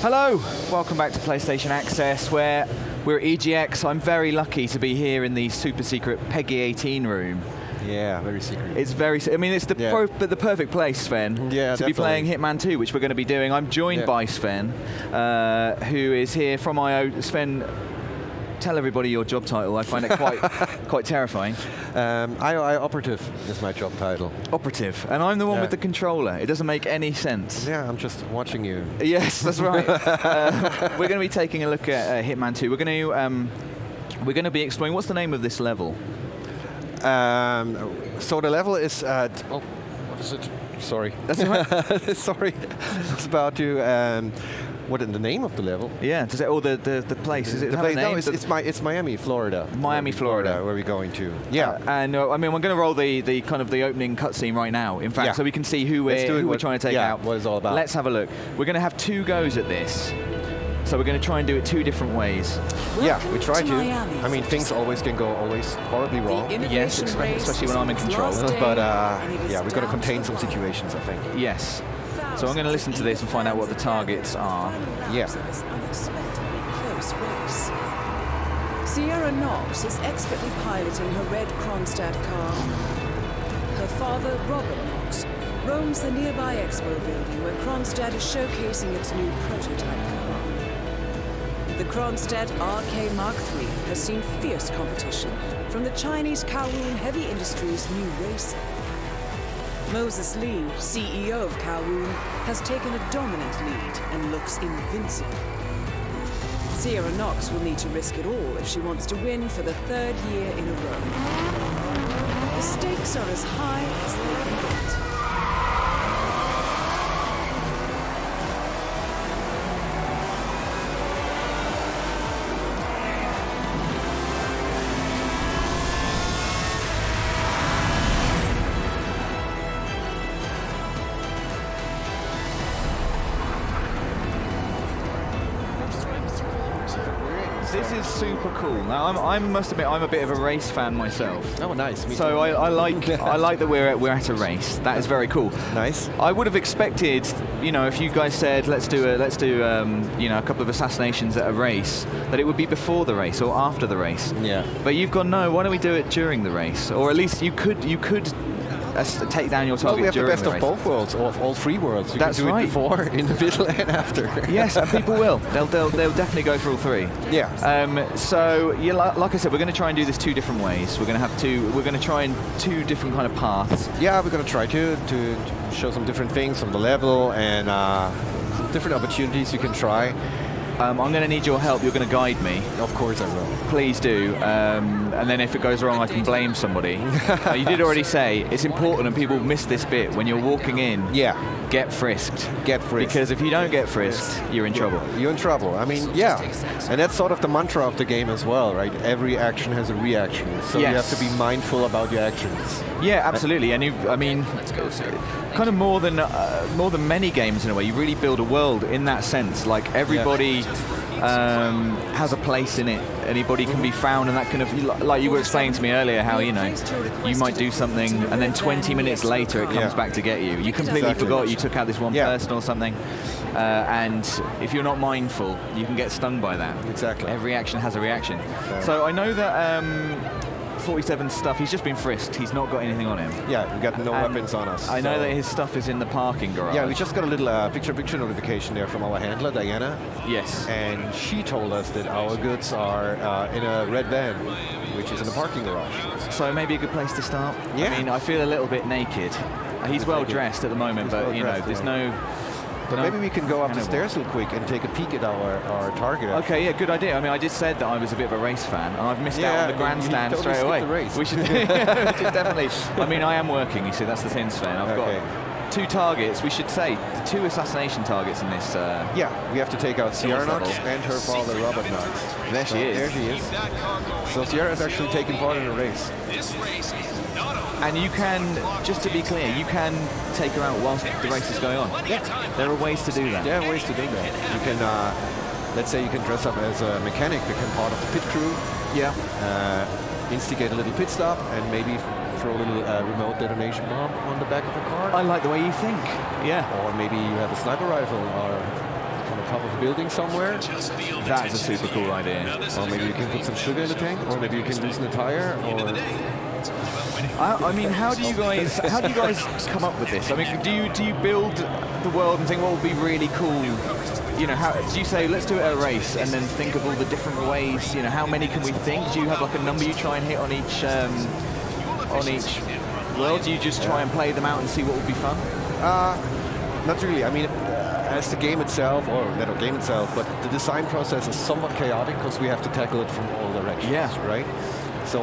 Hello, welcome back to PlayStation Access, where we're at EGX. I'm very lucky to be here in the super secret Peggy 18 room. Yeah, very secret. It's very, I mean, it's the perfect place, Sven, to be playing Hitman 2, which we're going to be doing. I'm joined by Sven, who is here from IO. Sven, tell everybody your job title. I find it quite terrifying. IO Operative is my job title. Operative, and I'm the one with the controller. It doesn't make any sense. Yeah, I'm just watching you. Yes, that's right. We're going to be taking a look at Hitman 2. We're going to be exploring. What's the name of this level? So the level is what is it? Sorry. That's all right. Sorry. I was about to. What is the name of the level? Yeah, does it, or the place? Is it have a name? No, it's Miami, Florida. Miami, Florida. Where we're going to. Yeah. And I mean, we're going to roll the kind of the opening cutscene right now. In fact, so we can see who we're trying to take out. What it's all about. Let's have a look. We're going to have 2 goes at this. So we're going to try and do it 2 different ways. Yeah, we try to. I mean, things always can go horribly wrong. Yes, especially when I'm in control. But yeah, we've got to contain some situations, I think. Yes. So I'm going to listen to this and find out what the targets are. Yeah. Sierra Knox is expertly piloting her red Kronstadt car. Her father, Robert Knox, roams the nearby expo building where Kronstadt is showcasing its new prototype car. The Kronstadt RK Mark III has seen fierce competition from the Chinese Kowloon Heavy Industries' new racer. Moses Lee, CEO of Kowloon, has taken a dominant lead and looks invincible. Sierra Knox will need to risk it all if she wants to win for the 3rd year in a row. The stakes are as high as they can get. This is super cool. Now, I must admit, I'm a bit of a race fan myself. Oh, nice. Me so too. I like that we're at a race. That is very cool. Nice. I would have expected, if you guys said let's do a couple of assassinations at a race, that it would be before the race or after the race. Yeah. But you've gone no. Why don't we do it during the race? Or at least you could take down your target. Well, we have the best race. of both worlds, or of all 3 worlds. You That's can do right. it before, in the middle, and after. Yes, and people will. They'll definitely go for all 3. Yeah. So like I said, we're going to try and do this 2 different ways. We're going to have 2. We're going to try in 2 different kind of paths. Yeah, we're going to try to show some different things on the level and different opportunities you can try. I'm going to need your help. You're going to guide me. Of course I will. Please do. And then if it goes wrong, I can blame somebody. You did already say it's important, and people miss this bit when you're walking in. Yeah. Get frisked. Get frisked. Because if you don't get frisked, you're in trouble. You're in trouble. I mean, yeah. And that's sort of the mantra of the game as well, right? Every action has a reaction. So you have to be mindful about your actions. Yeah, absolutely. And kind of more than many games in a way, you really build a world in that sense. Like everybody has a place in it. Anybody can be found, and that kind of, like you were explaining to me earlier, how you might do something and then 20 minutes later it comes back to get you. You completely forgot you took out this one person or something, and if you're not mindful, you can get stung by that. Exactly. Every action has a reaction. So I know that 47 stuff, he's just been frisked. He's not got anything on him. Yeah, we got no weapons on us. I know that his stuff is in the parking garage. Yeah, we just got a little picture notification there from our handler, Diana. Yes. And she told us that our goods are in a red van, which is in the parking garage. So maybe a good place to start? Yeah. I mean, I feel a little bit naked. He's well dressed at the moment, but there's no... But maybe we can go up the stairs real quick and take a peek at our target. Okay, yeah, good idea. I mean, I just said that I was a bit of a race fan, and I've missed out on the grandstand straight away. The race. We should definitely. I mean, I am working. You see, that's the thing, Sven. I've got 2 targets. We should say 2 assassination targets in this. Yeah, we have to take out Sierra Knox and her father, Robert Knox. There she is. There she is. So Sierra is actually taking part in the race. And you can, just to be clear, you can take her out whilst the race is going on. Yeah. There are ways to do that. There are ways to do that. You can, let's say you can dress up as a mechanic, become part of the pit crew. Yeah. Instigate a little pit stop and maybe throw a little remote detonation bomb on the back of a car. I like the way you think. Yeah. Or maybe you have a sniper rifle or on the top of a building somewhere. That's a super cool idea. Or maybe you can put some sugar in the tank, or maybe you can loosen a tire, or... I mean, how do you guys come up with this? I mean, do you build the world and think what would be really cool? You know, how do you say let's do it at a race and then think of all the different ways? You know, how many can we think? Do you have like a number you try and hit on each world? Do you just try and play them out and see what would be fun? Not really. I mean, as the game itself, or not a game itself, but the design process is somewhat chaotic because we have to tackle it from all directions. Yeah. Right. So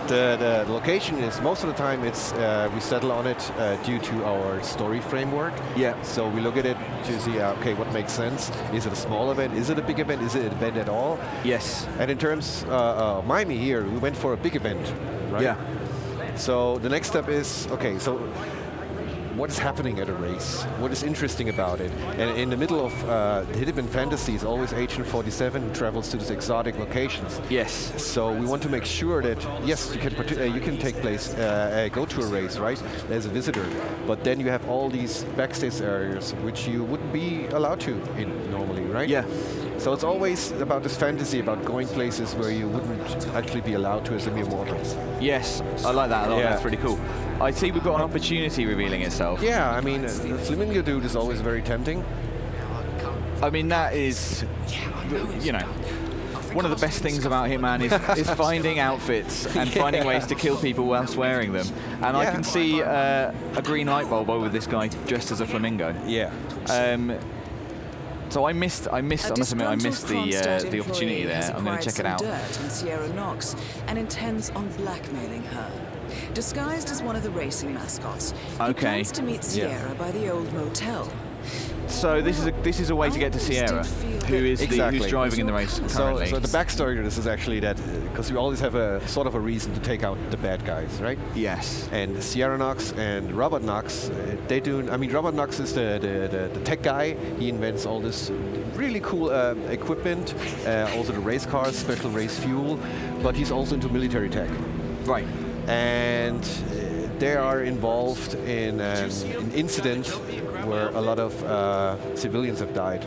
the location is most of the time it's we settle on it due to our story framework. Yeah. So we look at it to see okay, what makes sense. Is it a small event? Is it a big event? Is it an event at all? Yes. And in terms of Miami here, we went for a big event. Right. Yeah. So the next step is okay. So what is happening at a race? What is interesting about it? And in the middle of Hitman fantasy is always Agent 47 who travels to these exotic locations. Yes. So we want to make sure that yes, you can take place, go to a race, right, as a visitor. But then you have all these backstage areas which you wouldn't be allowed to in normally, right? Yeah. So it's always about this fantasy about going places where you wouldn't actually be allowed to as a mere mortal. Yes, I like that a lot. Yeah. That's pretty cool. I see we've got an opportunity revealing itself. Yeah, I mean, the Flamingo dude is always very tempting. I mean, that is, you know, one of the best things about Hitman is finding outfits and finding ways to kill people whilst wearing them. And I can see a green light bulb over this guy dressed as a flamingo. Yeah. So I must admit, I missed the opportunity there. I'm going to check it out. Dirt on Sierra Knox and intends on blackmailing her. Disguised as one of the racing mascots, he plans to meet Sierra by the old motel. So this is a way to get to Sierra, who is who's driving in the race currently. So the backstory to this is actually that because we always have a sort of a reason to take out the bad guys, right? Yes. And Sierra Knox and Robert Knox, they do. I mean, Robert Knox is the tech guy. He invents all this really cool equipment, also the race cars, special race fuel, but he's also into military tech. Right. And they are involved in an incident where a lot of civilians have died.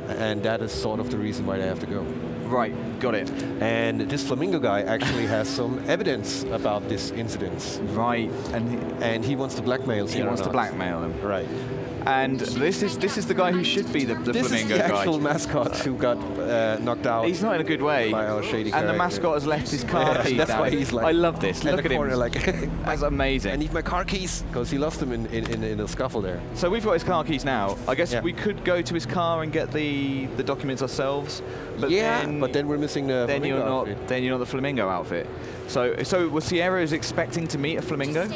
And that is sort of the reason why they have to go. Right, got it. And this Flamingo guy actually has some evidence about this incident. Right, and he wants to blackmail Sierra wants to Knox. blackmail them. Right. And this is the guy who should be the this flamingo is the guy. actual mascot who got knocked out. He's not in a good way. By our shady and character. the mascot has left his car keys that's down. why he's like. I love this. Look at him. Corner, like, that's amazing. I need my car keys because he lost them in a scuffle there. So we've got his car keys now. I guess we could go to his car and get the documents ourselves. But then we're missing the flamingo outfit. Then you're not the flamingo outfit. So well, Sierra is expecting to meet a flamingo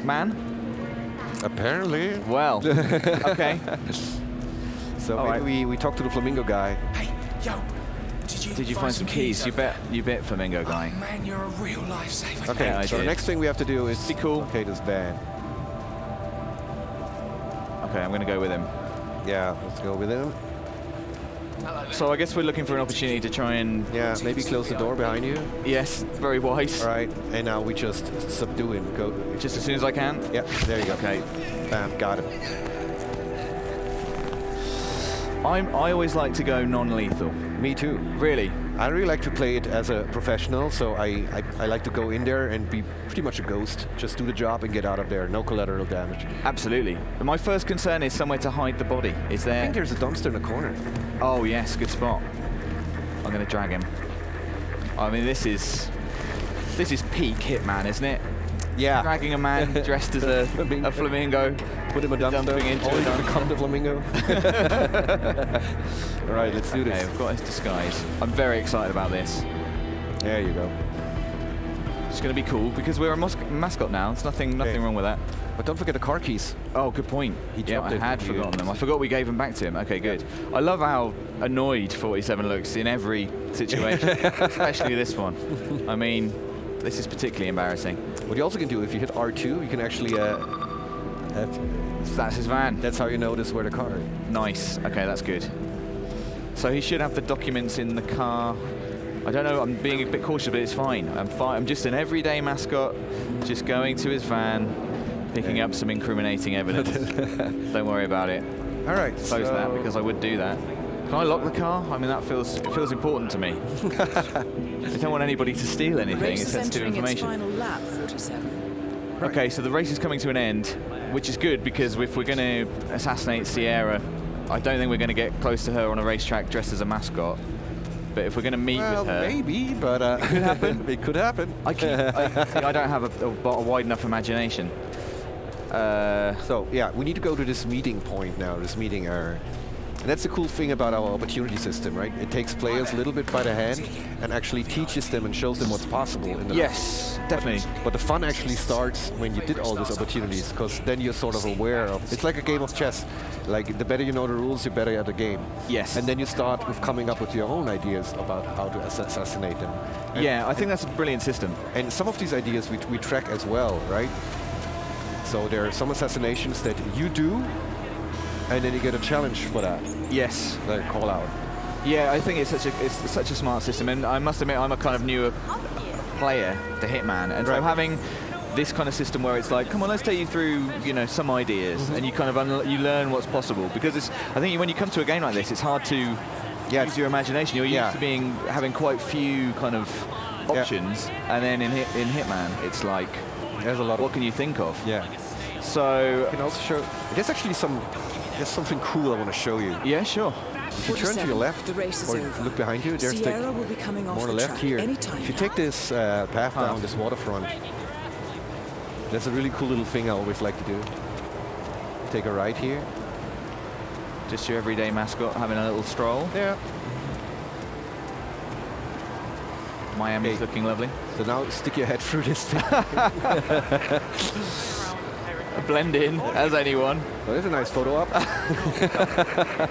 man. Apparently. Well, okay. So maybe we talk to the flamingo guy. Hey, yo, did you find some keys? You bet, flamingo guy. Oh, man, you're a real lifesaver. Okay, Yeah, so the next thing we have to do is be cool. Okay, this van. Okay, I'm going to go with him. Yeah, let's go with him. So I guess we're looking for an opportunity to try and... Yeah, maybe close the door behind you. Yes, very wise. All right, and now we just subdue him. Go. Just as soon as I can? Yeah, there you go. Okay. Bam, got him. I always like to go non-lethal. Me too. Really? I really like to play it as a professional, so I like to go in there and be pretty much a ghost. Just do the job and get out of there. No collateral damage. Absolutely. My first concern is somewhere to hide the body. Is there? I think there's a dumpster in the corner. Oh yes, good spot. I'm going to drag him. I mean, this is peak Hitman, isn't it? Yeah. Dragging a man dressed as a flamingo. Put him a dumpster. Dumping into Only a to dumpster. become the flamingo. All right, let's do this. Okay, I've got his disguise. I'm very excited about this. There you go. It's going to be cool because we're a mascot now. There's nothing wrong with that. But don't forget the car keys. Oh, good point. Yeah, I had forgotten them. I forgot we gave them back to him. Okay, good. I love how annoyed 47 looks in every situation, especially this one. I mean, this is particularly embarrassing. What you also can do, if you hit R2, you can actually That's his van. that's how you notice where the car is. Nice. Okay, that's good. So he should have the documents in the car. I don't know, I'm being a bit cautious, but it's fine. I'm just an everyday mascot, just going to his van, picking up some incriminating evidence. Don't worry about it. All right. close that because I would do that. Can I lock the car? I mean, that feels important to me. I don't want anybody to steal The anything. race It's is sensitive entering its information. final lap, 47. Okay, so the race is coming to an end, which is good because if we're going to assassinate Sierra, I don't think we're going to get close to her on a racetrack dressed as a mascot. But if we're going to meet Well, with her, maybe, but could happen. It could happen. I don't have a wide enough imagination. So yeah, we need to go to this meeting point now. This meeting area. And that's the cool thing about our opportunity system, right? It takes players a little bit by the hand and actually teaches them and shows them what's possible in the Yes, definitely. But the fun actually starts when you did all these opportunities, because then you're sort of aware of. It's like a game of chess. Like the better you know the rules, you're better at the game. Yes. And then you start with coming up with your own ideas about how to assassinate them. And, Yeah, I think that's a brilliant system. and some of these ideas we track as well, right? So there are some assassinations that you do, and then you get a challenge for that, Yes. like call out. Yeah, I think it's such a smart system, and I must admit I'm a kind of newer player to Hitman, and so Right. having this kind of system where it's like, come on, let's take you through, some ideas, and you kind of you learn what's possible. Because I think when you come to a game like this, it's hard to use your imagination. You're used to having quite few kind of options, and then in Hitman, it's like, There's a lot what of. can you think of? Yeah. So You can also show. There's actually there's something cool I want to show you. yeah, sure. If you turn to your 47, left, the race is or over. look behind you, there's Sierra will be coming off more the left track here. anytime If you now. take this path down this waterfront, there's a really cool little thing I always like to do. Take a right here. Just your everyday mascot having a little stroll. Yeah. Miami's Okay. looking lovely. So now stick your head through this thing. Blend in as anyone. Well, there's a nice photo up.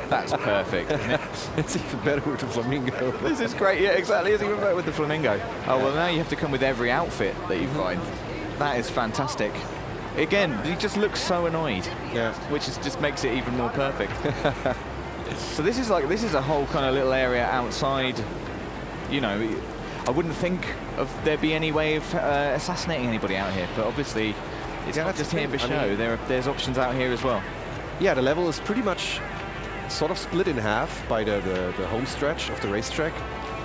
That's perfect, isn't it? It's even better with the flamingo. This is great. Yeah, exactly. It's even better with the flamingo. Oh, well, now you have to come with every outfit that you find. That is fantastic. Again, he just looks so annoyed. Yeah. Which just makes it even more perfect. So this is a whole kind of little area outside. I wouldn't think of there be any way of assassinating anybody out here, but obviously it's not that's just the here for thing. I show. mean- There's options out here as well. Yeah, the level is pretty much sort of split in half by the home stretch of the racetrack.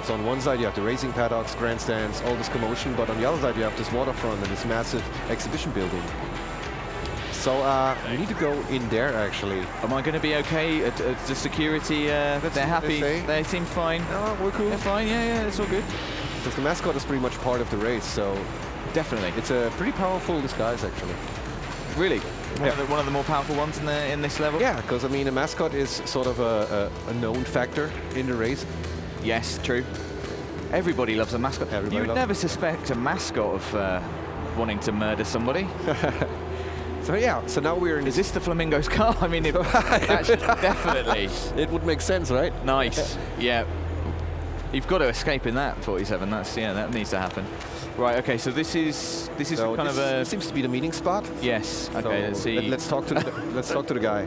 So on one side you have the racing paddocks, grandstands, all this commotion, but on the other side you have this waterfront and this massive exhibition building. So we need to go in there actually. Am I going to be okay? The security, they're see what they happy. say. They seem fine. Oh, we're cool. They're fine. Yeah, it's all good. Because the mascot is pretty much part of the race, so Definitely. it's a pretty powerful disguise actually. Really? Yeah. One of the more powerful ones in this level? Yeah, because I mean a mascot is sort of a known factor in the race. Yes, true. Everybody loves a mascot. Everybody You would loves never suspect a mascot of wanting to murder somebody. So yeah, so now we're in Is this the flamingo's car? I mean, definitely. It would make sense, right? Nice. Yeah. You've got to escape in that 47. That needs to happen. Right. Okay. So this is So kind this, of a this seems to be the meeting spot. yes. Okay. So Let's see. Let's talk to let's talk to the guy.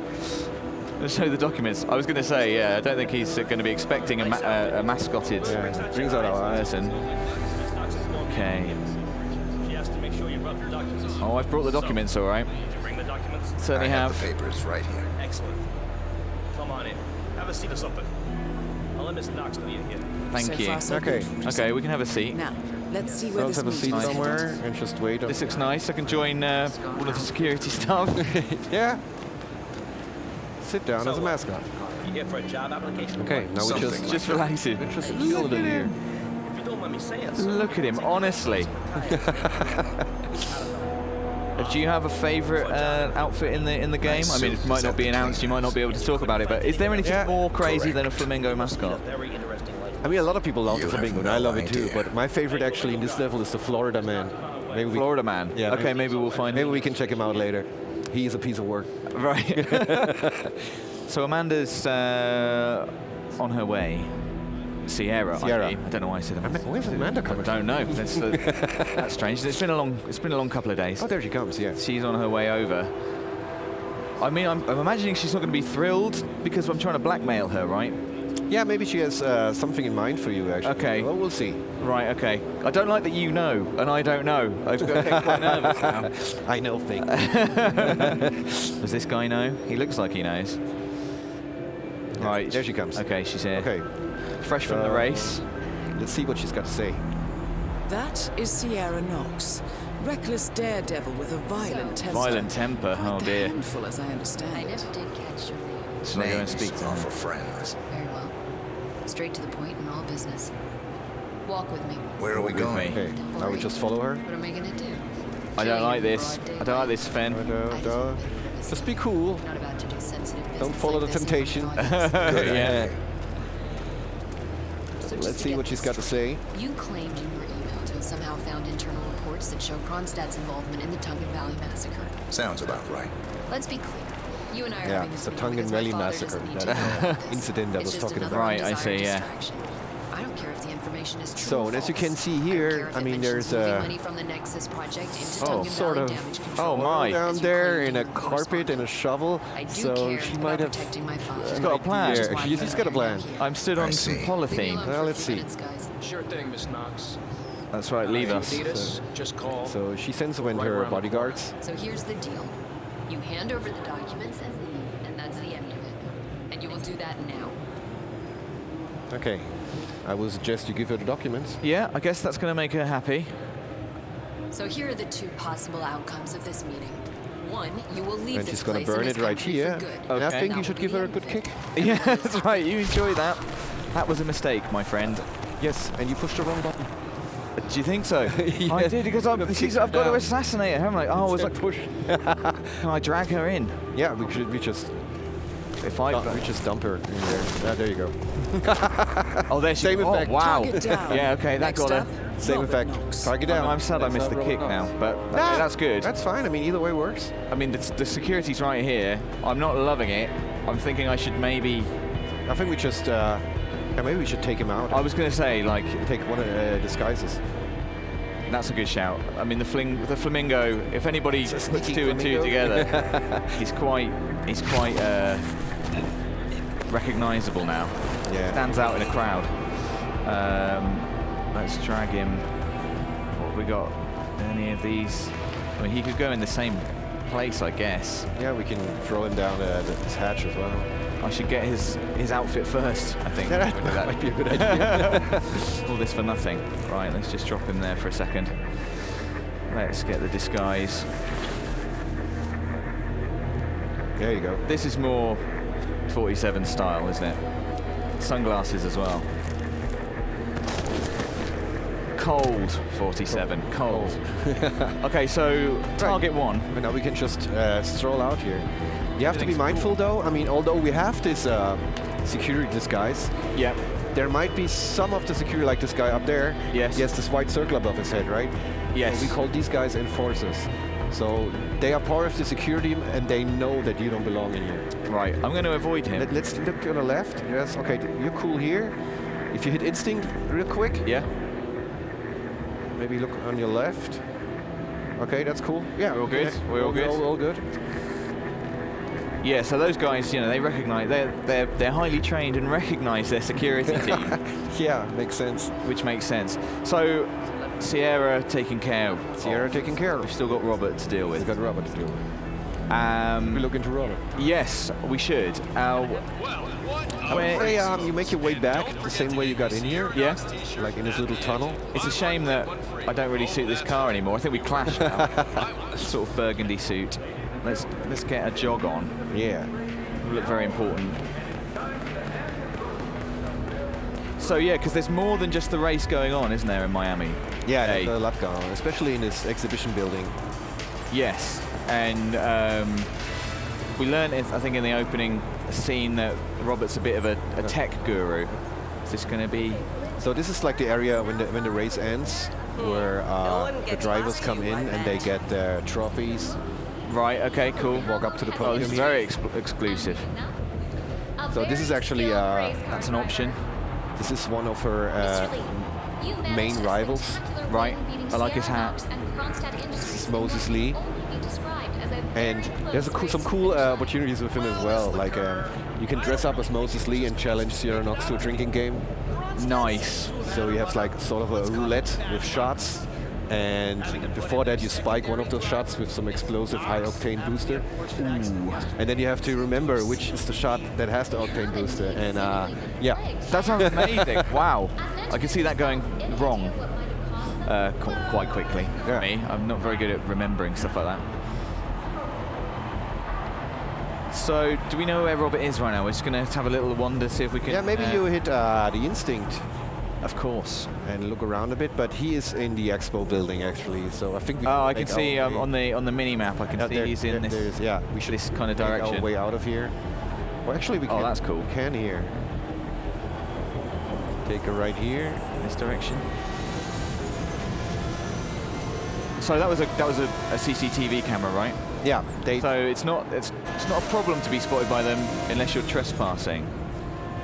Let's show the documents. I was going to say, yeah, I don't think he's going to be expecting a mascotted Yeah, brings out our eyes. person. Okay. She has to make sure you brought your documents. Oh, I've brought the documents, all right. Did you bring the documents? Certainly have. the papers right here. Excellent. Come on in. Have a seat or something. I'll let Miss Knox know you're here. Thank So you. far, so Okay. good, 47. Okay, we can have a seat. Now, let's see So where let's this have a seat meeting is somewhere headed. and just wait. This looks nice. I can join one of the security staff. Yeah. Sit down as a mascot. You here for a job application? Okay, now we Something just like Just relaxing. just Look chilled at in here. him. If you don't mind me saying so. Look at him. Honestly. Do you have a favourite outfit in the game? I mean, it might not be announced. You might not be able to talk about it. But is there anything Yeah. more crazy than a Correct. flamingo mascot? Very interesting life. I mean, a lot of people love You the have flamingo, and no I love it too. idea. But my favorite actually in this level is the Florida man. Maybe we, Florida man. Yeah, Okay, maybe we'll find maybe him. we can check him out later. He is a piece of work. Right. So Amanda's on her way. Sierra. Sierra. I don't know why I said Amanda. Where's Amanda coming I don't know. That's strange. It's been a long couple of days. Oh, there she comes. Yeah. She's on her way over. I mean, I'm imagining she's not going to be thrilled because I'm trying to blackmail her, right? Yeah, maybe she has something in mind for you, actually. Okay. Well, we'll see. Right. Okay. I don't like that you know and I don't know. I'm getting quite nervous now. I know things. Does this guy know? He looks like he knows. Right. There she comes. Okay, she's here. Okay. Fresh from the race. Let's see what she's got to say. That is Sierra Knox, reckless daredevil with a violent temper. Violent temper, Quite oh the dear. handful, as I understand I it. never did catch your name. Shall I go and Names speak to are her? for friends. Very well. Straight to the point and all business. Walk with me. Where are we With going? me. Okay, Don't now we worry. just follow her. What am I gonna do? I don't Kill like you in this. broad I don't like daylight? this, Fen. I just want to make privacy. Just be cool. Not about to do sensitive business Don't follow like the this in front of temptation. an audience. Yeah. So just Let's to see get what she's this got to say. straight, You claimed in your email to have somehow found internal reports that show Kronstadt's involvement in the Tungan Valley massacre. Sounds about right. Let's be clear. You and I are Yeah, having it's this the meeting Tungan because my Valley father massacre, doesn't need to that know about this. incident I It's was just talking another about. Right, I undesired see, yeah. distraction. I don't care if the information is true So, or and as you false. can see I don't here, care if I it mean, mentions there's moving a- money from the Nexus project into Oh, Tungan sort Valley of- damage control. Oh my. Down As you there claimed in a your carpet correspondence. and a shovel. I do So care she about might have. protecting my father. She's got a plan. Yeah, Which is why she's got a we're plan. here. I'm stood on I some see. Leave me polythene. alone Well, for a let's few see. minutes, guys. Sure thing, Miss Knox. That's right, leave us. Need us? Just call. So she sends away Right her around the bodyguards. So here's the deal. You hand over the documents and leave, and that's the end of it. And you will do that now. Okay. I will suggest you give her the documents. Yeah, I guess that's going to make her happy. So here are the two possible outcomes of this meeting. One, you will leave And this she's gonna place and burn this it right country here. for good. And I Okay. think That you should will give be her a the good end of kick. it. Yeah, that's right. You enjoy that. That was a mistake, my friend. Yes, and you pushed the wrong button. Do you think so? I Yeah. did because You've kicked her I've got to down. assassinate her. I'm like, oh, I was like, push. can I drag her in? Yeah, we just dump her in there. Yeah, there you go. Oh, there she Same oh, effect. wow. Target down. Yeah, okay, that Next got her. up, Same Robert effect. Knox. Target down. I'm sad I That's missed not the kick Robert now, Knox. but Nah, that's good. That's fine. I mean, either way works. I mean, the security's right here. I'm not loving it. I'm thinking I should maybe. I think we just, yeah, maybe we should take him out. I was going to say, like, Take one of the disguises. that's a good shout. I mean, the flamingo. If anybody It's a puts sneaky two and two flamingo. together, he's quite recognizable now. Yeah. Stands out in a crowd. Let's drag him. What have we got? Any of these? I mean, he could go in the same place, I guess. Yeah, we can throw him down this hatch as well. I should get his outfit first, I think. Yeah, We'll do that might be a good idea. All this for nothing. Right, let's just drop him there for a second. Let's get the disguise. There you go. This is more 47 style, isn't it? Sunglasses as well. Cold 47, cold. Okay, so target one. And now we can just stroll out here. You have to be Everything's mindful though. I mean, although we have this security disguise, Yep. there might be some of the security, like this guy up there. Yes. He has this white circle above his head, right? Yes. So we call these guys enforcers. So they are part of the security and they know that you don't belong in here. Right, I'm going to avoid him. Let's look on the left. Yes, okay, you're cool here. If you hit instinct real quick, Yeah. maybe look on your left. Okay, that's cool. Yeah, We're all good? okay. We're all good? All good. Yeah, so those guys, you know, they recognize they're highly trained and recognize their security team, Yeah, makes sense. which makes sense. So Sierra taken care of. Sierra taken care of. We've still got Robert to deal We've with. got Robert to do. We look into Robert. Yes, we should. Where- You make your way back the same way you got in here. Yeah. Like in this little tunnel. It's a shame that I don't really suit this car anymore. I think we clashed now. Sort of burgundy suit. Let's get a jog on. Yeah. We look very important. So yeah, because there's more than just the race going on, isn't there, in Miami? Yeah, Hey. there's a lot going on, especially in this exhibition building. Yes, and we learned, I think, in the opening scene that Robert's a bit of a tech guru. Is this going to be? So this is like the area when the race ends, where the drivers come in and they get their trophies. Right, okay, cool. Walk up to the Oh, this podium. is very exclusive. So this is actually That's an option. this is one of her main rivals. Right, I like his hat. This is Moses Lee. And there's some cool opportunities with him as well. Like you can dress up as Moses Lee and challenge Sierra Knox to a drinking game. Nice. So you have like sort of a roulette with shots, And before that, you spike one of those shots with some explosive high-octane booster. Ooh. And then you have to remember which is the shot that has the octane booster. And yeah. That sounds amazing. Wow. I can see that going wrong quite quickly for me. I'm not very good at remembering stuff like that. So, do we know where Robert is right now? We're just going to have a little wander, see if we can... Yeah, maybe you hit the instinct. Of course. And look around a bit, but he is in the expo building actually, so I think we I can see on the mini map. I can see he's in this. Yeah, we should this kind of direction. Make our way out of here. Well, actually, we can. Oh, that's cool. We can here. Take a right here. This direction. So that was a CCTV camera, right? Yeah. So it's not a problem to be spotted by them unless you're trespassing.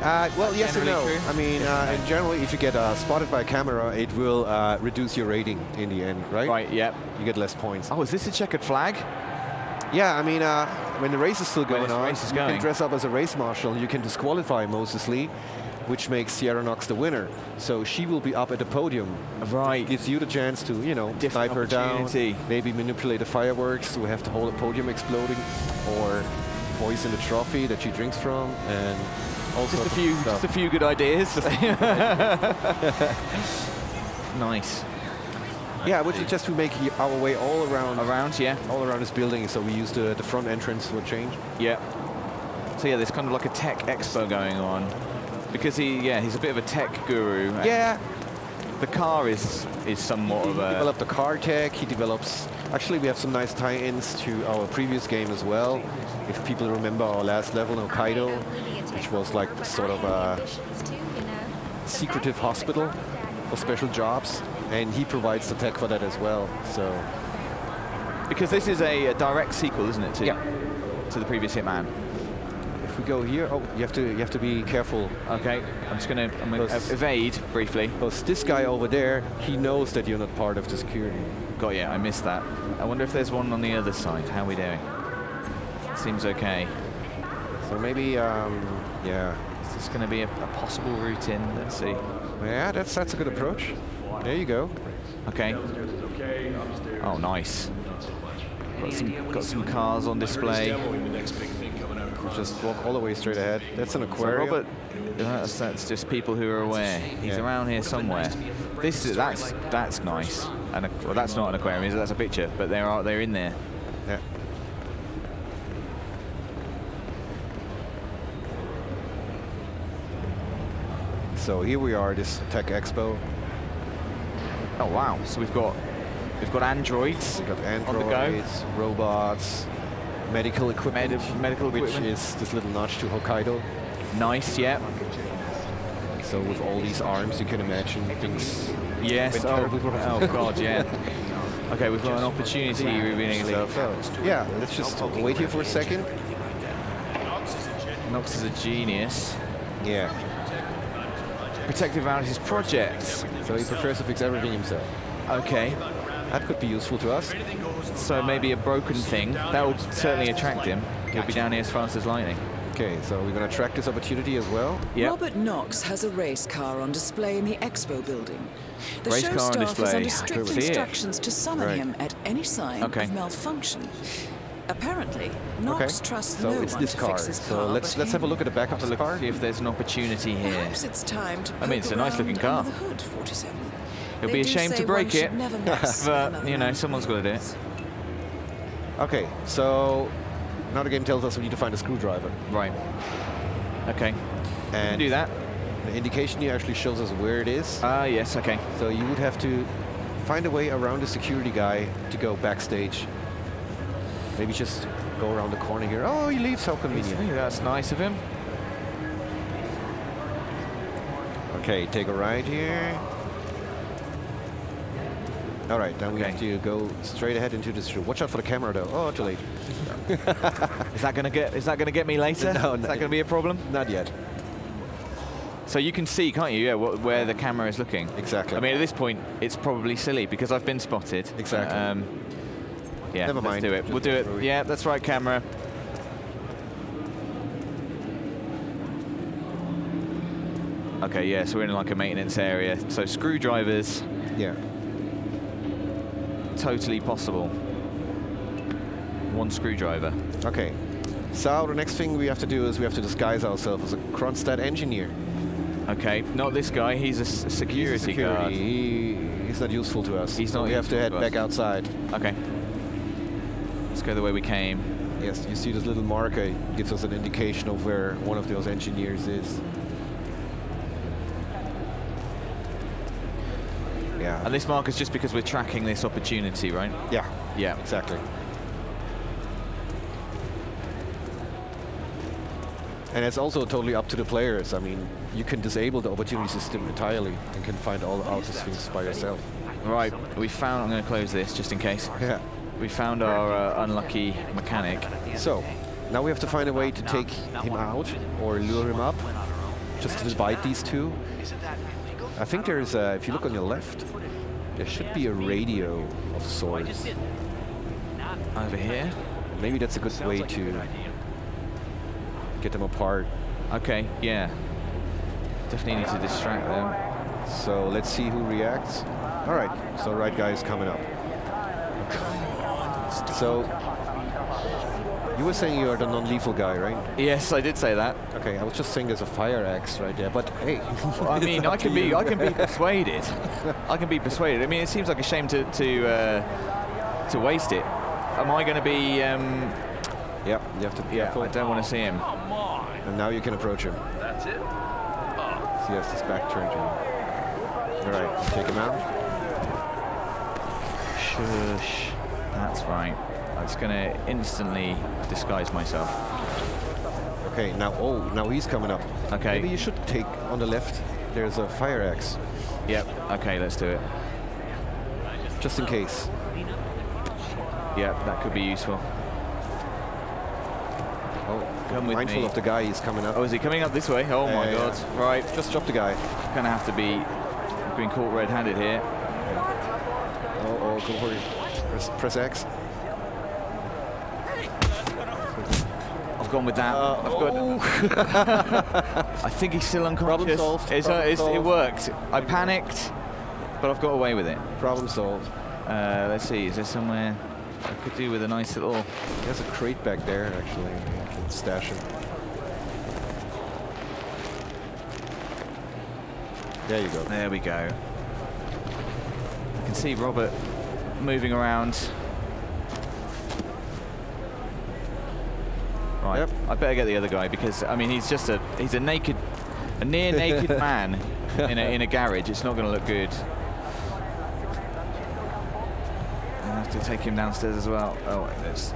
Well, yes and no. True? I mean, in general, if you get spotted by a camera, it will reduce your rating in the end, right? Right, yep. You get less points. Oh, is this a checkered flag? Yeah, I mean, when the race is still going on, you can dress up as a race marshal. You can disqualify Moses Lee, which makes Sierra Knox the winner. So she will be up at the podium. Right. Gives you the chance to, you know, snipe her down, maybe manipulate the fireworks, we have to hold a podium exploding, or poison the trophy that she drinks from, and also just a few good ideas. Nice. Yeah, which is just to make our way all around. Yeah. All around this building, so we use the front entrance for change. Yeah. So yeah, there's kind of like a tech expo going on. Because he's a bit of a tech guru. Yeah. The car is somewhat of a... He developed the car tech, he develops... Actually, we have some nice tie-ins to our previous game as well. If people remember our last level, Hokkaido, which was like sort of a secretive hospital for special jobs. And he provides the tech for that as well, so... Because this is a direct sequel, isn't it, to the previous Hitman? If we go here, you have to be careful. Okay, I'm gonna evade briefly. Because this guy over there, he knows that you're not part of the security. Got you, I missed that. I wonder if there's one on the other side. How are we doing? Seems okay. So maybe, yeah. Is this gonna be a possible route in? Let's see. Yeah, that's a good approach. There you go. Okay. Oh, nice. Got some cars on display. Just walk all the way straight ahead. That's an aquarium. So Robert, that's just people who are aware. He's around here somewhere. That's nice. And well, that's not an aquarium, is it? That's a picture. But they're in there. Yeah. So here we are, this Tech Expo. Oh wow! So we've got androids. We've got androids, on the go. Robots, medical equipment, which is this little notch to Hokkaido. Nice, yeah. So with all these arms, you can imagine things. Yes. Oh God, yeah. Okay, we've got an opportunity revealing itself. So, yeah, let's just wait here for a second. Knox is a genius. Yeah. Protective around his projects. So he prefers to fix everything himself. Okay. That could be useful to us. So maybe a broken thing. That will certainly attract him. He'll be down here as fast as lightning. Okay, so we're going to track this opportunity as well. Yep. Robert Knox has a race car on display in the expo building. The Race show car on staff is display. under strict See it. instructions to summon Right. him at any sign Okay. of malfunction. Apparently, Knox trusts no so it's one this to car. fix his car. So let's but have a him. look at the back of the car. See if there's an opportunity here. Perhaps it's time to I mean, it's a nice looking poke car. around under the hood, 47. It'll They be a do shame say to break one should it, never mess with but another you know, man's someone's got to do it. plans. Okay, so now the game tells us we need to find a screwdriver. Right. Okay. And Do that. the indication here actually shows us where it is. Ah, yes. Okay. So you would have to find a way around the security guy to go backstage. Maybe just go around the corner here. Oh, he leaves. How convenient. Hey, that's nice of him. Okay, take a right here. All right, then we have to go straight ahead into this room. Watch out for the camera, though. Oh, too late. Is that gonna get me later? No, Is that gonna be a problem? Not yet. So you can see, can't you? Yeah, where the camera is looking. Exactly. I mean, at this point, it's probably silly because I've been spotted. Exactly. Yeah. Never mind. Let's do it. We'll do it. Yeah, that's right, camera. Okay. Yeah. So we're in like a maintenance area. So screwdrivers. Yeah. totally possible. One screwdriver. Okay. So the next thing we have to do is we have to disguise ourselves as a Kronstadt engineer. Okay, not this guy. He's a security guard. He's not useful to us. He's so not we have to useful head to us. back outside. Okay. Let's go the way we came. Yes, you see this little marker. It gives us an indication of where one of those engineers is. Yeah. And this marker's just because we're tracking this opportunity, right? Yeah. Yeah. Exactly. And it's also totally up to the players. I mean, you can disable the opportunity system entirely and can find all out these things by yourself. Right, we found, I'm going to close this just in case. Yeah. We found our unlucky mechanic. So, now we have to find a way to take him out or lure him up, just to divide these two. I think there is a, if you look on your left, there should be a radio of sorts. Over here? Maybe that's a good way to get them apart. Okay, yeah. Definitely need to distract them. So let's see who reacts. All right, so right guy is coming up. So you were saying you are the non-lethal guy, right? Yes, I did say that. Okay, I was just saying there's a fire axe right there, but hey. Well, I mean, I can be persuaded. I can be persuaded. I mean, it seems like a shame to waste it. Am I going to be? Yeah, you have to be careful. I don't want to see him. And now you can approach him. That's it? So he has his back turned to you. All right, take him out. Shush. That's right. I'm just going to instantly disguise myself. Okay, now he's coming up. Okay. Maybe you should take on the left. There's a fire axe, Yep. Okay, let's do it. just in case. Yep, that could be useful. Oh, Come with mindful me. of the guy, he's coming up. Oh, is he coming up this way? Oh my Yeah. God. Right. Just drop the guy. Gonna have to be being caught red-handed here. Oh, go for it. Press X. I've gone with that. I think he's still unconscious. Problem solved. It worked. I panicked, but I've got away with it. Problem solved. Let's see. Is there somewhere I could do with a nice little? There's a crate back there, actually. You can stash him. There you go. There we go. I can see Robert moving around. Right. Yep. I better get the other guy because I mean he's a near naked man in a garage. It's not going to look good. I have to take him downstairs as well. Oh, there's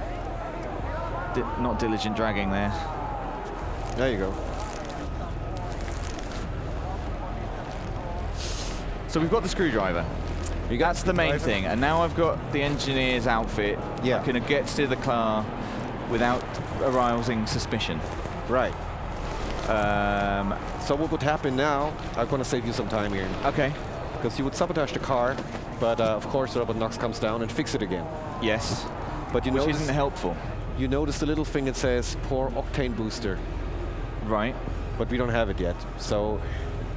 not diligent dragging there. There you go. So we've got the screwdriver. That's the main thing. And now I've got the engineer's outfit. Yeah. I can get to the car without arousing suspicion. Right. So what would happen now, I'm going to save you some time here. Okay. Because you would sabotage the car, but of course Robert Knox comes down and fix it again. Yes. But you Which notice, isn't helpful. you notice the little thing that says poor octane booster, Right. but we don't have it yet. So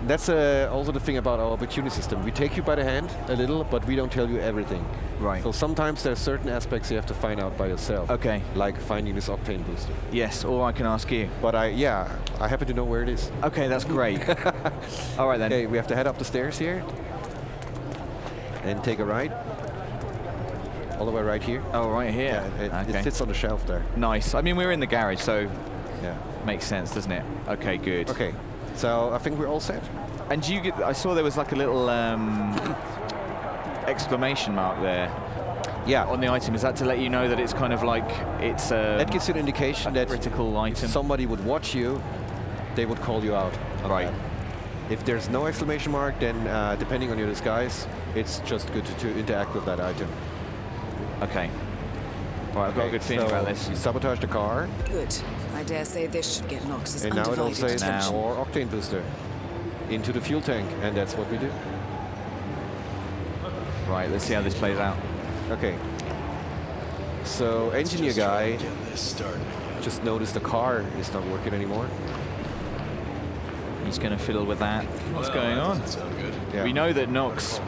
that's also the thing about our opportunity system. We take you by the hand a little, but we don't tell you everything. Right. So sometimes there are certain aspects you have to find out by yourself. Okay. Like finding this octane booster. Yes, or I can ask you. But I happen to know where it is. Okay, that's great. All right then. Okay, we have to head up the stairs here and take a right. All the way right here. Oh, right here. Yeah, it Okay. sits on the shelf there. Nice. I mean, we're in the garage, so Yeah. makes sense, doesn't it? Okay, good. Okay, so I think we're all set. And I saw there was like a little exclamation mark there Yeah. on the item. Is that to let you know that it's kind of like it's That gives you an indication that critical item? if somebody would watch you, they would call you out. on Right. that. If there's no exclamation mark, then depending on your disguise, it's just good to interact with that item. Okay. Right, I've got a good feeling so about this. You sabotage the car, Good. I dare say this should get Knox's and now it all undivided says attention. more octane booster into the fuel tank, and that's what we do. Right, let's see how this plays out. Okay. So engineer guy Get this started again. just noticed the car is not working anymore. He's going to fiddle with that. What's going on? Doesn't sound good. Yeah. We know that Nox.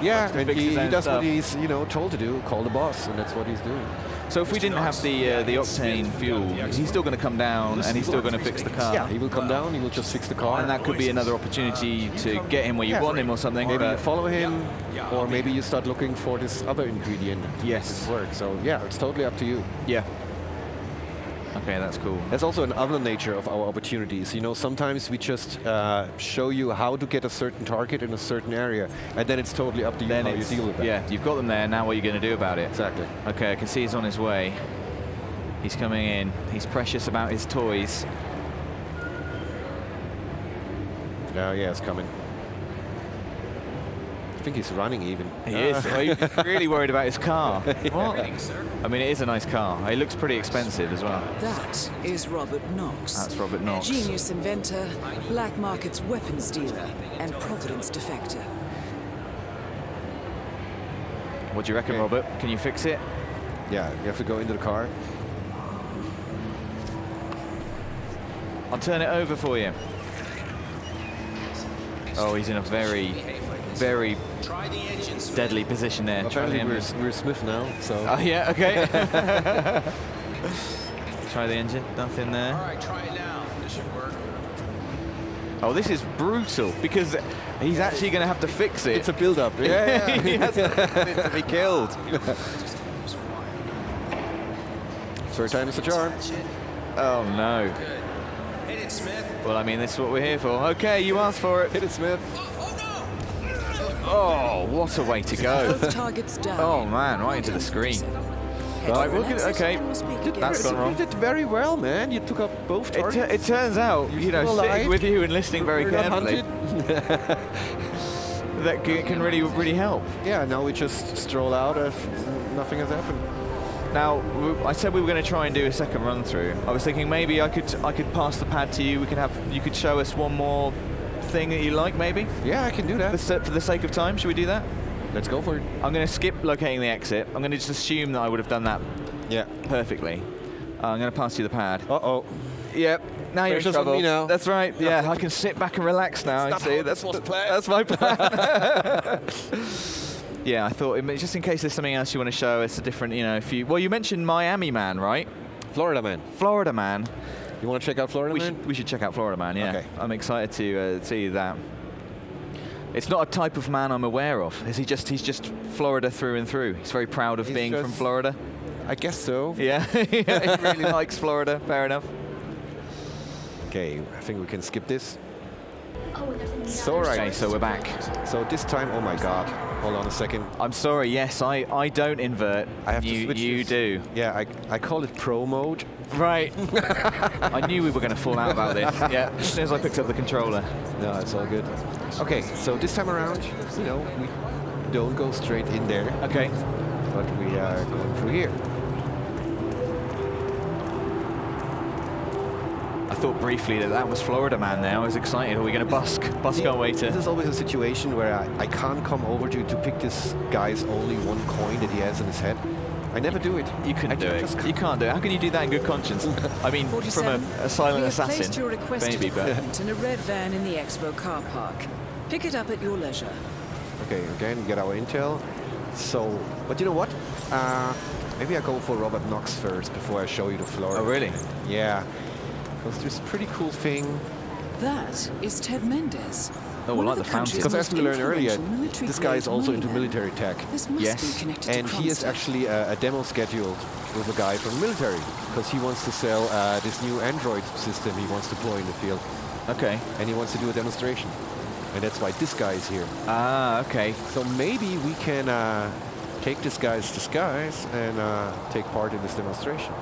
Yeah, and fix his he own does stuff. what he's told to do. Call the boss, and that's what he's doing. So if we didn't have the octane fuel, he's still going to come down and he's still going to fix the car. Yeah, he will come down. He will just fix the car. And that could be another opportunity to get him where you want him or something. Maybe you but follow him, or maybe you start looking for this other ingredient. Yes. This work. So yeah, it's totally up to you. yeah. Okay, that's cool. That's also another nature of our opportunities. Sometimes we just show you how to get a certain target in a certain area, and then it's totally up to you Then how you it's, deal with that. yeah, you've got them there. Now what are you going to do about it? Exactly. Okay, I can see he's on his way. He's coming in. He's precious about his toys. Yeah, it's coming. I think he's running even. He is. Well, he's really worried about his car. What? I mean, it is a nice car. It looks pretty expensive as well. That is Robert Knox. That's Robert Knox. Genius inventor, black market's weapons dealer, and Providence defector. What do you reckon, Okay. Robert? Can you fix it? Yeah, you have to go into the car. I'll turn it over for you. Oh, he's in a very, very deadly position there. Try the Apparently engine. we're Smith now, so... Oh, yeah, okay. Try the engine. Nothing there. All right, try it now. This should work. Oh, this is brutal because he's actually going to have to fix it. It's a build-up. Yeah, He has to be killed. Third time is a charm. Oh, no. Good. Hit it, Smith. Well, I mean, this is what we're here for. Okay, you asked for it. Hit it, Smith. Oh, what a way to go. Both targets down. Oh, man, right into the screen. Right, we'll get, okay. That's gone wrong. You did very well, man. You took up both It, targets. it turns out, still alive? sitting with you and listening very We're not carefully, hunted. that can really, really help. Yeah, now we just stroll out if nothing has happened. Now, I said we were going to try and do a second run through. I was thinking maybe I could pass the pad to you. You could show us one more thing that you like, maybe. Yeah, I can do that. For the sake of time, should we do that? Let's go for it. I'm going to skip locating the exit. I'm going to just assume that I would have done that Yeah. perfectly. I'm going to pass you the pad. Uh-oh. Yep. Now you're in Pressure's on trouble. me now. That's right. Yeah, I can sit back and relax now. I see. That's my plan. Yeah, I thought just in case there's something else you want to show us, a different, well, you mentioned Miami Man, right? Florida Man. Florida Man. You want to check out Florida Man? We should check out Florida Man. Yeah. Okay. I'm excited to see that. It's not a type of man I'm aware of. He's just Florida through and through. He's very proud of He's being from just- Florida. I guess so. Yeah, he really likes Florida. Fair enough. Okay, I think we can skip this. Oh, and there's another So right. Okay, so we're back. So this time, oh my god. Hold on a second. I'm sorry. Yes, I don't invert. I have to you, switch You this. do. Yeah, I call it pro mode. Right. I knew we were going to fall out about this. Yeah. As soon as I picked up the controller. No, it's all good. Okay, so this time around, we don't go straight in there, Okay. but we are going through here. I thought briefly that was Florida Man there. I was excited. Are we going to busk our way This to? is always a situation where I can't come over to pick this guy's only one coin that he has in his head. I never do it. You couldn't do it. just You can't do it. How can you do that in good conscience? I mean, from 47, a silent we have assassin, placed your requested maybe, but equipment in a red van in the Expo car park. Pick it up at your leisure. Okay, again, we get our intel. So, but you know what? Maybe I go for Robert Knox first before I show you the Florida. Oh, really? Yeah, because there's a pretty cool thing. That is Ted Mendez. Oh, one I of like the country's fountain. Because as most we learned earlier, influential military this guy is players also in into Mayland. military tech. This must Yes. be connected And to he is Kronstadt. actually a demo scheduled with a guy from the military because he wants to sell this new Android system he wants to deploy in the field. okay. And he wants to do a demonstration. And that's why this guy is here. Ah, okay. So maybe we can take this guy's disguise and take part in this demonstration.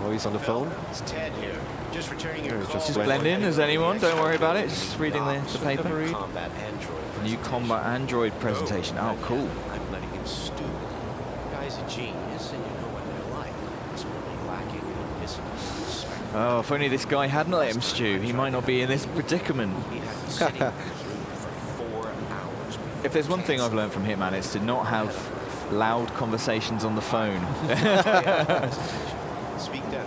Oh, he's on the phone. It's Ted here. Just returning your Yeah, call. just Just blend in as anyone. Don't worry about it. Just reading the paper. Combat Android. New combat Android presentation. Oh, cool. I'm letting him stew. The guy's a genius, and you know what they're like. It's really lacking in discipline and respect. Oh, if only this guy hadn't let him stew, he might not be in this predicament. He had him sitting in his room for 4 hours. before If there's one thing cancer. I've learned from Hitman, it's to not have loud conversations on the phone. Speak then.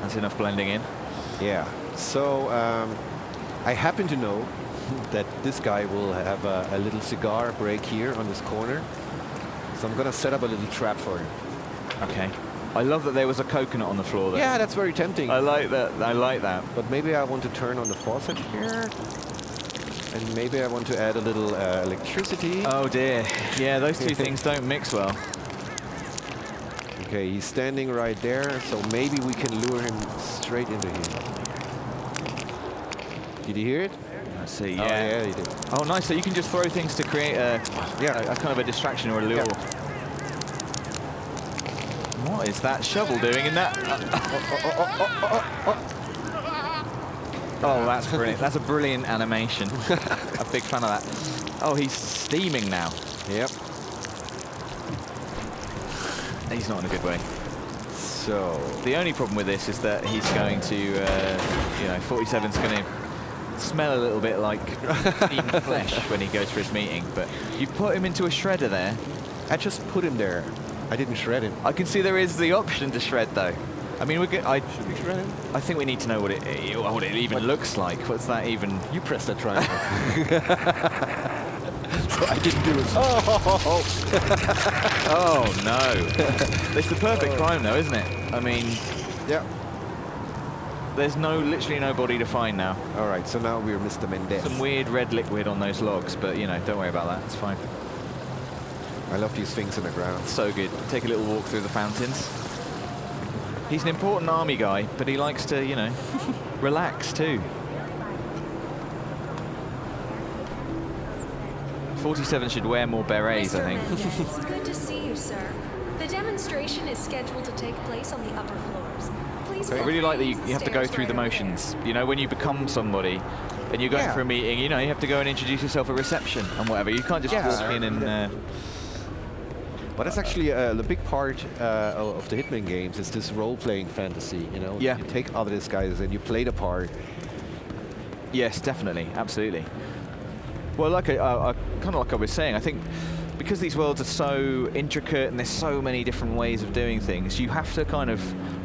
That's enough blending in. Yeah. So I happen to know that this guy will have a little cigar break here on this corner. So I'm going to set up a little trap for him. Okay. I love that there was a coconut on the floor there. Yeah, that's very tempting. I like that. I like that. But maybe I want to turn on the faucet here. And maybe I want to add a little electricity. Oh dear. Yeah, those two things don't mix well. Okay, he's standing right there, so maybe we can lure him straight into here. Did you hear it? Let's see. Oh, Yeah. yeah, he did. Oh, nice. So you can just throw things to create a kind of a distraction or a lure. Yeah. What is that shovel doing in that? Oh, that's brilliant. That's a brilliant animation. A big fan of that. Oh, he's steaming now. Yep. He's not in a good way. So The only problem with this is that he's going to, you know, 47's going to smell a little bit like eaten flesh when he goes for his meeting. But you put him into a shredder there. I just put him there. I didn't shred him. I can see there is the option to shred, though. I mean, Should we shred him? I think we need to know what it even looks like. What's that even? You press that triangle. So I didn't do it. Oh! Oh no! It's the perfect crime, though, isn't it? I mean, Yeah. there's literally no body to find now. All right, so now we're Mr. Mendez. Some weird red liquid on those logs, but you know, don't worry about that. It's fine. I love these things in the ground. So good. Take a little walk through the fountains. He's an important army guy, but he likes to, you know, relax too. 47 should wear more berets, I think. It's good to see you, sir. The demonstration is scheduled to take place on the upper floors. Please I feel really free like that to you use the have to go stairs through the right over motions. You know, when you become somebody and you're going Yeah. for a meeting, you know, you have to go and introduce yourself at reception and whatever. You can't just walk in and... But that's actually the big part of the Hitman games is this role-playing fantasy, you know? Yeah. You take other guys and you play the part. Yes, definitely, absolutely. Well, like kind of like I was saying, I think because these worlds are so intricate and there's so many different ways of doing things, you have to kind of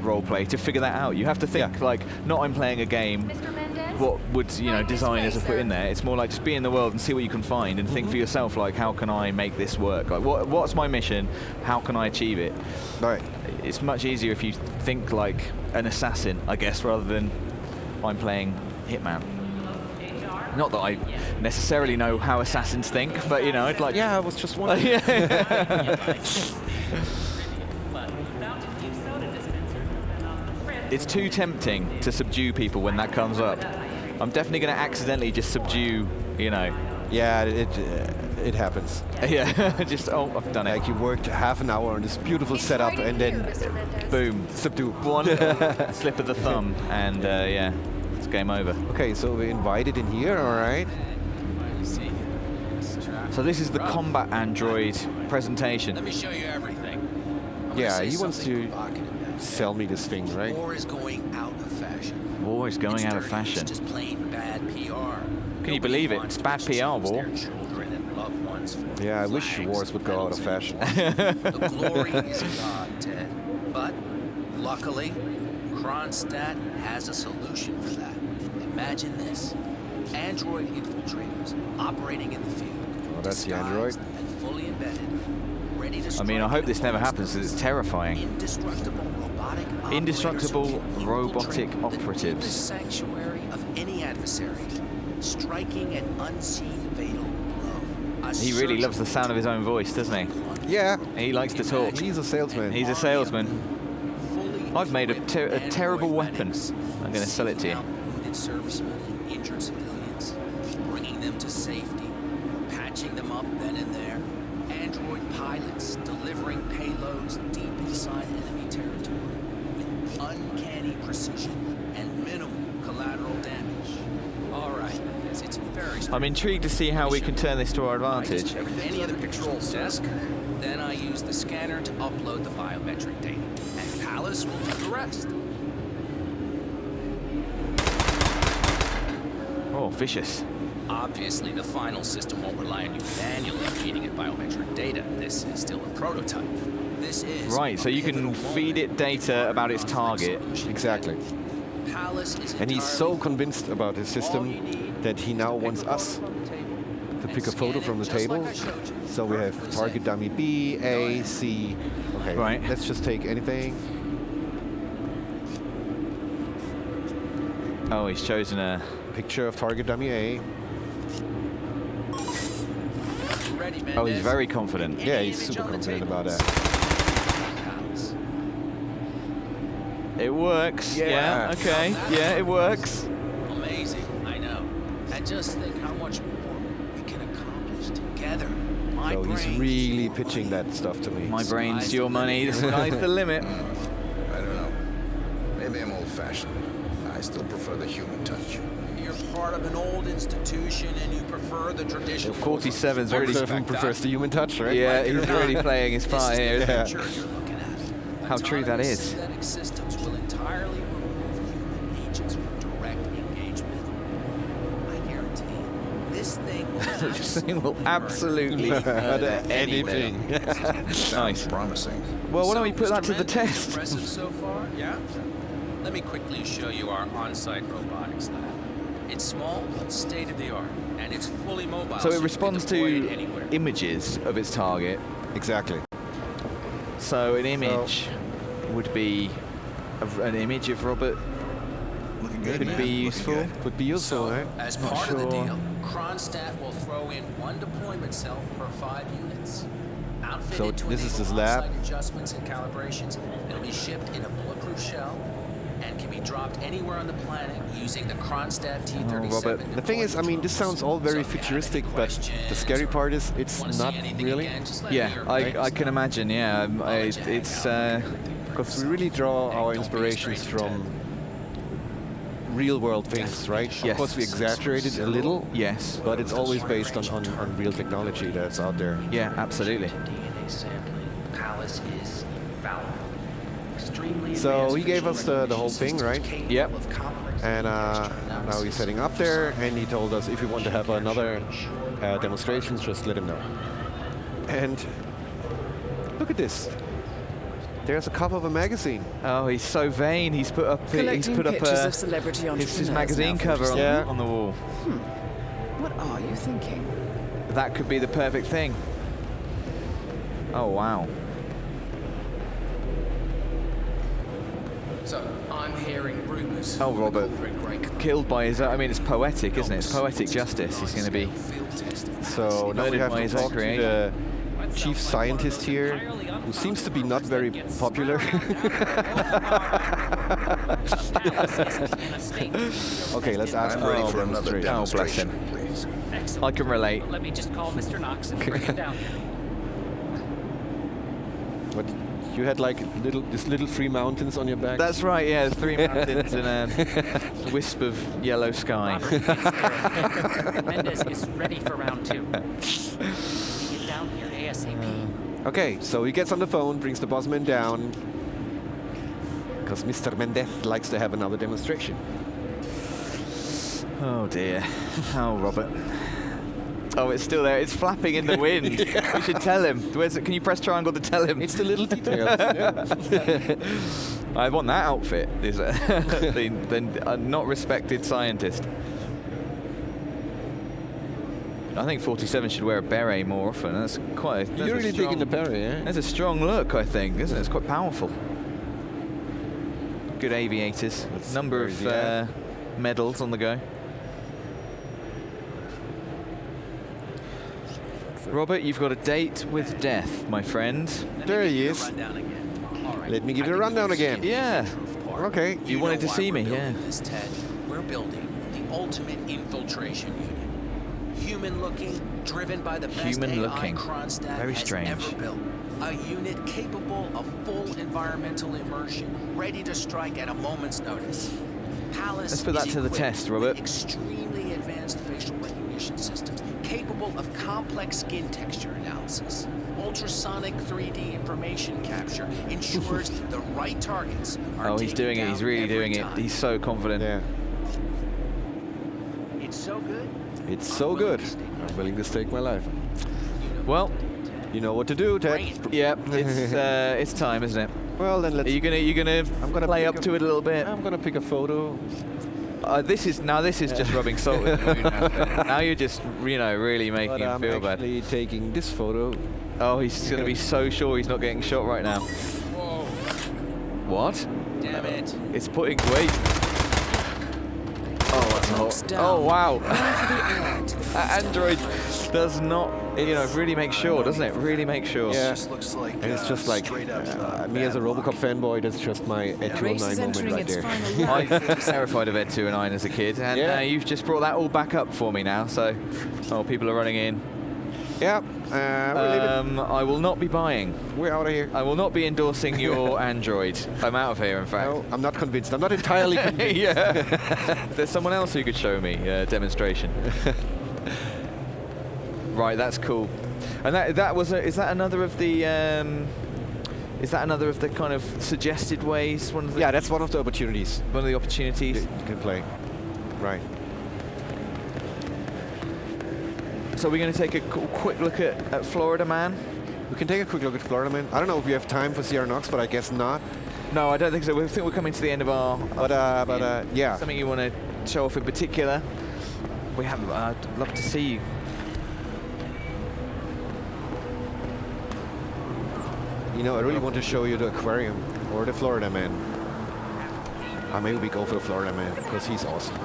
role-play to figure that out. You have to think like, not I'm playing a game. Mr. Mendez? What would Right this designers way, have put sir. in there? It's more like just be in the world and see what you can find and think for yourself, like, how can I make this work? Like, what's my mission? How can I achieve it? Right. It's much easier if you think like an assassin, I guess, rather than I'm playing Hitman. Not that I necessarily know how assassins think, but you know, I'd like. Yeah, I was just wondering. It's too tempting to subdue people when that comes up. I'm definitely going to accidentally just subdue, you know. Yeah, it happens. Yeah, just, oh, I've done it. Like you worked half an hour on this beautiful It's setup right in and here, then Mr. Mendez. Boom. subdue. One slip of the thumb, and yeah, it's game over. Okay, so we're invited in here, all right? So this is the combat android presentation. Let me show you everything. I'm gonna Yeah, say he wants something to provocative now. sell me this thing, right? War is going out of fashion. War is going It's out of dirty. fashion. It's just plain bad PR. Can you believe it? It's bad PR, war. Yeah, I wish wars would go out of fashion. The glory is gone, Ted. But luckily, Kronstadt has a solution for that. Imagine this: android infiltrators operating in the field. Oh, that's the android? disguised and fully embedded, ready to I mean, I strike hope in this never a happens because it's terrifying. Indestructible robotic Indestructible operators who can robotic infiltrate the operatives. deepest sanctuary of any adversary, striking an unseen fatal blow. A He really loves the sound of his own voice, doesn't he? Yeah, He likes to talk. he's a salesman. He's a salesman. fully I've made a equipped terrible android weapon. medics, I'm going to sell it to you. seeking out wounded servicemen and injured civilians, bringing them to safety, or patching them up then and there. Android pilots delivering payloads deep inside enemy territory with uncanny precision and minimal collateral damage. All right, it's very. I'm intrigued to see how we can turn this to our I just advantage. check any other control desk. Then I use the scanner to upload the biometric data, and Palace will do the rest. Oh, vicious. Obviously, the final system won't rely on you manually feeding it biometric data. This is still a prototype. This is Right, so you can pivotal feed it moment data about its target. Exactly. Palace is And he's so entirely convinced about his system that he now wants us to pick a photo from the table. So we have target dummy B, A, C. Okay, Right. let's just take anything. Oh, he's chosen a... Picture of target dummy A. ready, Oh, he's Mendez. very confident. Yeah, he's super confident about that. Palace. It works. Yeah. Yeah, okay. Yeah, it works. Amazing, I know. And just think how much more we can accomplish together. My So he's brain, really your pitching money. that stuff to me. My brain's Sky's your the money. The limit. sky's the limit. I don't know. Maybe I'm old-fashioned. I still prefer the human touch. You're part of an old institution and you prefer the traditional. 47's really... Everyone prefers the human touch, right? Yeah, he's really playing his This part is here. the isn't future you're looking at. How true that Autonomous is. synthetic systems will entirely remove human agents from direct engagement. I guarantee this thing will This thing will absolutely murder anything. Nice. Promising. Well, why don't we So, put that Mr. to the Mendez, test? Impressive so far, yeah? Let me quickly show you our on-site robotics lab. It's small but state-of-the-art, and it's fully mobile. So you it can responds deploy it to anywhere. images of its target. Exactly. So an image would be an image of Robert Looking good, could man. be Looking useful. good. Would be useful, So, right? as Not part of the sure. deal, Kronstadt will throw in one deployment cell per 5 units. Outfitted So to this is enable his lab? on-site adjustments and calibrations. It'll be shipped in a bulletproof shell and can be dropped anywhere on the planet using the Kronstadt T-37. Robert. The thing is, I mean, this sounds all very futuristic, but the scary part is it's not really. Yeah, I can imagine. Yeah, it's Because we really draw our inspirations from real-world things, right? Yes. Of course, we exaggerate it a little, yes. but it's always based on real technology that's out there. Yeah, absolutely. DNA sampling. Palace is valid. Extremely So advanced he gave us visual the whole thing, systems right? capable Yep. of complex And structure now analysis he's heading up there, and he told us if we want to have another demonstration, just let him know. And look at this. There's a cover of a magazine. Oh, he's so vain. He's put up Collecting pictures of celebrity entrepreneurs. his magazine now, cover 47. on the wall. What are you thinking? That could be the perfect thing. Oh wow. So, I'm hearing rumors. Oh, Robert. Killed by his. I mean, it's poetic, isn't it? It's poetic justice. He's going to be. So now we Murdered have by to his talk own to creation. the chief scientist here, who seems to be not very popular. Okay, let's ask I'm for ready a for another demonstration. Oh, bless him. demonstration, please. I can relate. Let me just call Mr. Knox and break it down. What? You had like these little three mountains on your back? That's right. Yeah, 3 mountains and a wisp of yellow sky. Mendez is ready for round 2. Get down here ASAP. Okay, so he gets on the phone, brings the bossman down, because Mr. Mendez likes to have another demonstration. Oh dear. Oh, Robert. Oh, it's still there. It's flapping in the wind. We should tell him. Where's it? Can you press triangle to tell him? It's the little details. Yeah. I want that outfit. Is the not respected scientist. I think 47 should wear a beret more often. That's quite. That's You're a really strong, digging the beret, eh? That's a strong look, I think, isn't it? It's quite powerful. Good aviators. Number where is of he at? medals on the go. Robert, you've got a date with death, my friend. There he is. Let me give you a rundown again. Yeah. Okay. You wanted to see me, yeah. This, Ted. We're building the ultimate infiltration unit. Human-looking, driven by the best Human-looking. AI Kronstadt Very has strange. ever built. A unit capable of full environmental immersion, ready to strike at a moment's notice. Palace Let's put that is to the equipped test, with Robert. extremely advanced facial recognition systems, capable of complex skin texture analysis. Ultrasonic 3D information capture ensures the right targets are Oh, he's taken doing it. He's down really every doing time. it. He's so confident. Yeah. It's so good. It's so good. I'm willing to stake my life. Well, You know what to do, Ted. Yep, it's time, isn't it? Well, then let's. Are you gonna I'm gonna play pick up to it a little bit? I'm gonna pick a photo. This is just rubbing salt in the wound. Now you're just really making him feel bad. I'm actually taking this photo. Oh, he's gonna be so sure he's not getting shot right now. Whoa. What? Damn it. It's putting weight. Oh, that's Knocks hot. down. Oh, wow. Now for the allied. That Android does not, really make sure, doesn't it? Really make sure. Yeah. Just looks like And it's just like me as a RoboCop fanboy. That's just my Ed Race 209 is moment entering right its there. final I lap. was terrified of Ed 209 as a kid, and Yeah. you've just brought that all back up for me now. So, people are running in. Yeah, we're leaving. I will not be buying. We're out of here. I will not be endorsing your Android. I'm out of here, in fact. No, I'm not convinced. I'm not entirely convinced. Yeah. There's someone else who could show me a demonstration. Right, that's cool. And that was is that another of the kind of suggested ways? One of the, Yeah, that's one of the opportunities one of the opportunities. you can play. Right. So we're going to take a quick look at Florida Man. We can take a quick look at Florida Man. I don't know if we have time for Sierra Knox, but I guess not. No, I don't think so. I think we're coming to the end of our. But yeah. Something you want to show off in particular? We have. I'd love to see you. You know, I really want to show you the aquarium or the Florida Man. Maybe we go for the Florida Man because he's awesome.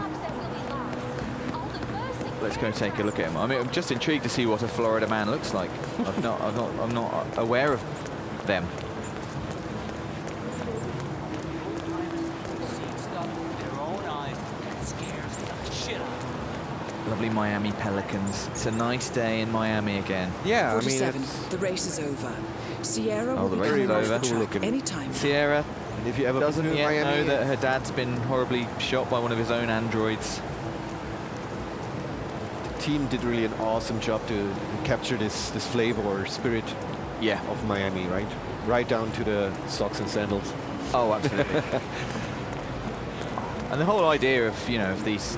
Let's go take a look at him. I mean, I'm just intrigued to see what a Florida Man looks like. I'm not aware of them. Lovely Miami Pelicans. It's a nice day in Miami again. Yeah, I mean, 47. it's, The race is over. Sierra Oh, will the be race coming is off over. the Cool track looking. anytime now. Sierra and if you ever doesn't been to yet Miami, know that her dad's been horribly shot by one of his own androids. the team did really an awesome job to capture this flavor or spirit Yeah. of Miami, right? Right down to the socks and sandals. Oh, absolutely. And the whole idea of of these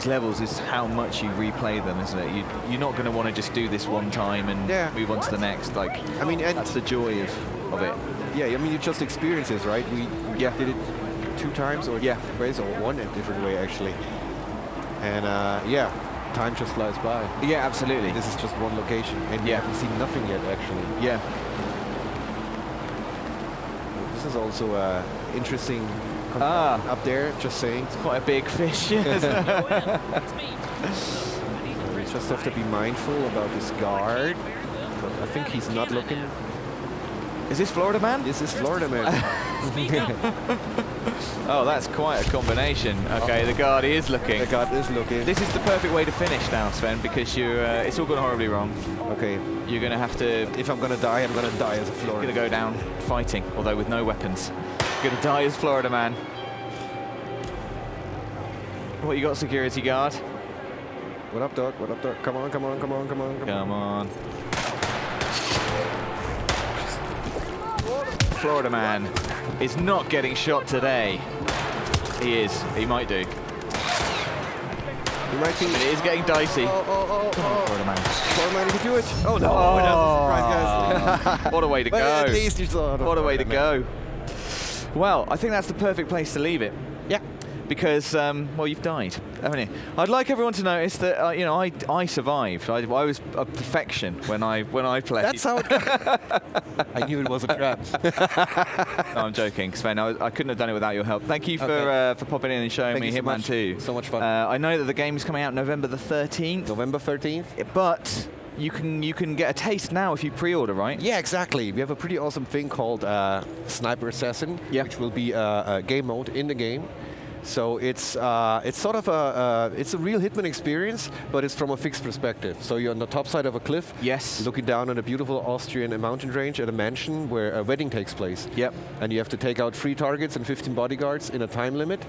levels is how much you replay them, isn't it? You're not going to want to just do this one time and move on to the next. Like, I mean, and that's the joy of it. yeah, I mean, you just experience this, right? We did it 2 times or ways, or one in a different way actually. And yeah, time just flies by. Yeah, absolutely. This is just one location, and we haven't seen nothing yet actually. Yeah. This is also interesting. Up there, just saying. It's quite a big fish. We just have to be mindful about this guard. I think he's not looking. Is this Florida Man? This is Florida Man. Oh, that's quite a combination. Okay, the guard is looking. The guard is looking. This is the perfect way to finish now, Sven, because it's all gone horribly wrong. Okay. You're going to have to... If I'm going to die, I'm going to die as a Florida. You're going to go down fighting, although with no weapons. You're going to die as Florida Man. What you got, security guard? What up, dog? What up, dog? Come on, come on, come on, come on, Come on. Florida Man is not getting shot today. He is. He might do. You might think It is getting dicey. Oh, Florida Man. Florida Man, you can do it. Oh no! Oh. That's a surprise, guys. What a way to But at go. least you saw it. What a way to go. Well, I think that's the perfect place to leave it. Yeah. Because, well, you've died, haven't you? I'd like everyone to notice that, I survived. I was a perfection when I played. That's how it I knew it was a trap. No, I'm joking, Sven. I couldn't have done it without your help. Thank you for popping in and showing Thank me you so Hitman much. 2. So much fun. I know that the game is coming out November the 13th. November 13th. But you can get a taste now if you pre-order, right? Yeah, exactly. We have a pretty awesome thing called Sniper Assassin, which will be a game mode in the game. So it's sort of it's a real Hitman experience, but it's from a fixed perspective. So you're on the top side of a cliff, looking down on a beautiful Austrian mountain range at a mansion where a wedding takes place. Yep. And you have to take out 3 targets and 15 bodyguards in a time limit.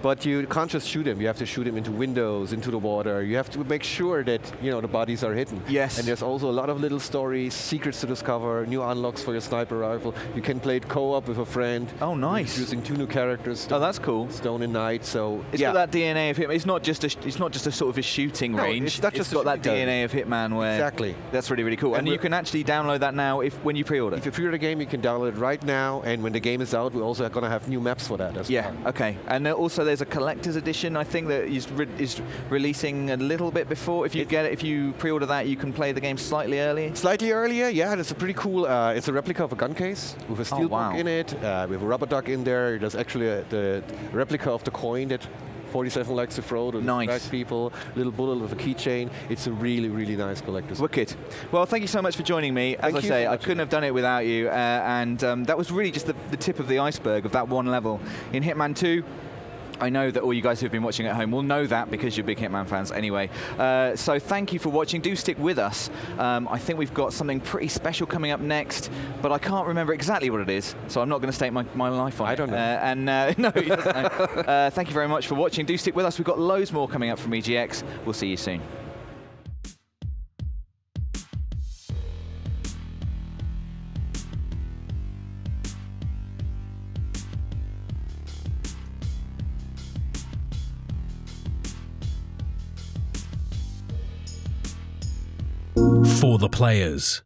But you can't just shoot him. You have to shoot him into windows, into the water. You have to make sure that the bodies are hidden. Yes. And there's also a lot of little stories, secrets to discover, new unlocks for your sniper rifle. You can play it co-op with a friend. Oh, nice. Using 2 new characters. Oh, that's cool. Stone and Knight. So it's got that DNA of Hitman. It's not just a sort of a shooting range. It's not just got that DNA of Hitman where exactly. That's really, really cool. And you can actually download that now when you pre-order. If you pre-order the game, you can download it right now. And when the game is out, we're also going to have new maps for that as well. Okay. And also there's a collector's edition, I think, that is releasing a little bit before. If you pre-order that, you can play the game slightly earlier. Slightly earlier, yeah. That's a pretty cool. It's a replica of a gun case with a steelbook in it. We have a rubber duck in there. There's actually the replica of the coin that 47 likes to throw to distract people. Little bullet with a keychain. It's a really, really nice collector's. Wicked. Well, thank you so much for joining me. As I say, I couldn't have done it without you. And that was really just the tip of the iceberg of that one level. In Hitman 2, I know that all you guys who've been watching at home will know that because you're big Hitman fans anyway. So thank you for watching. Do stick with us. I think we've got something pretty special coming up next, but I can't remember exactly what it is, so I'm not going to stake my life on it. I don't know. No, he doesn't know. Thank you very much for watching. Do stick with us. We've got loads more coming up from EGX. We'll see you soon. For the players.